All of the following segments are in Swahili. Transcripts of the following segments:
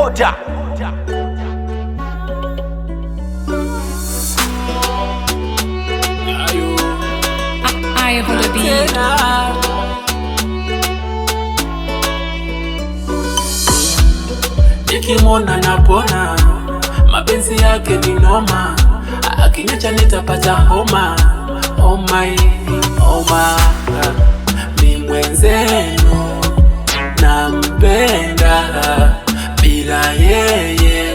Oda. I hold a beat. Nikimwona napona, mapenzi yake ni noma, akiniacha nitapata homa. Oh my, mi mwenzenu nampenda, bila yeye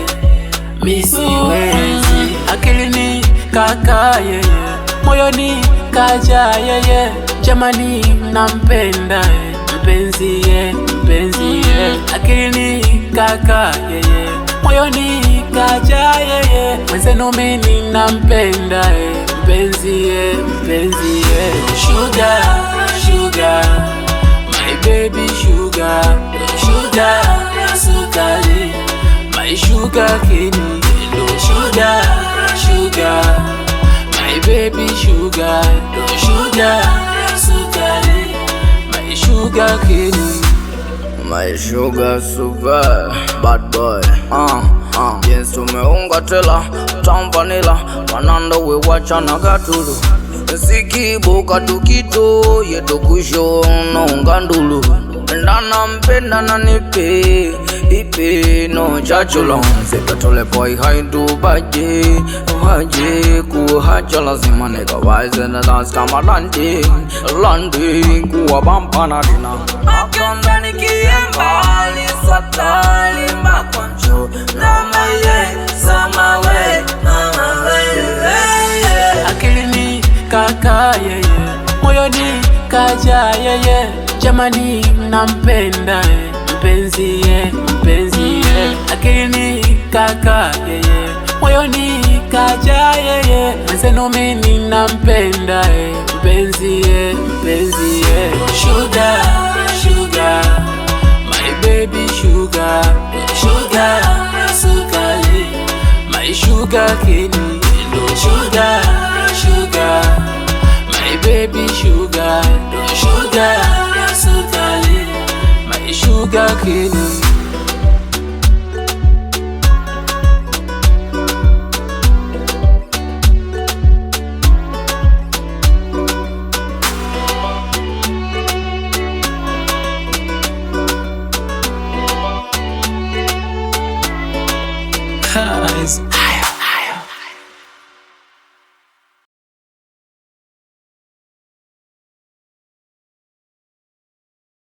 mi siwezi. Akilini kaka yeye, moyoni kaja yeye, jamani nampenda mpenzi ye. Akilini kaka yeye, moyoni kaja yeye, mwenzenu mimi nampenda mpenzi ye. Sugar, my baby sugar, sukari, my sugar cane. Sugar, my baby sugar, sukari, my sugar cane. My sugar super bad boy. Yes, tumeunga tela tam vanilla wanando we wachana gatulu sikiboka tukito yeto kusho no ngandulu ndana mpenda na nipe ipe no chachulo sekatole boy haidu baje kuhacha lazima neka wise na dance kama landi kuwa bampana dina akonda nikiemba lisatali makwancho na maye samawe akilini kaka yeye, moyoni kaja yeye, jamani nampenda mpenzi ye. Akilini kaka yeye, moyoni kaja yeye, mwenzenu mimi nampenda mpenzi ye. Sugar, my baby sugar, sukari, my sugar cane. Sugar, my baby sugar, sukari, my sugar cane.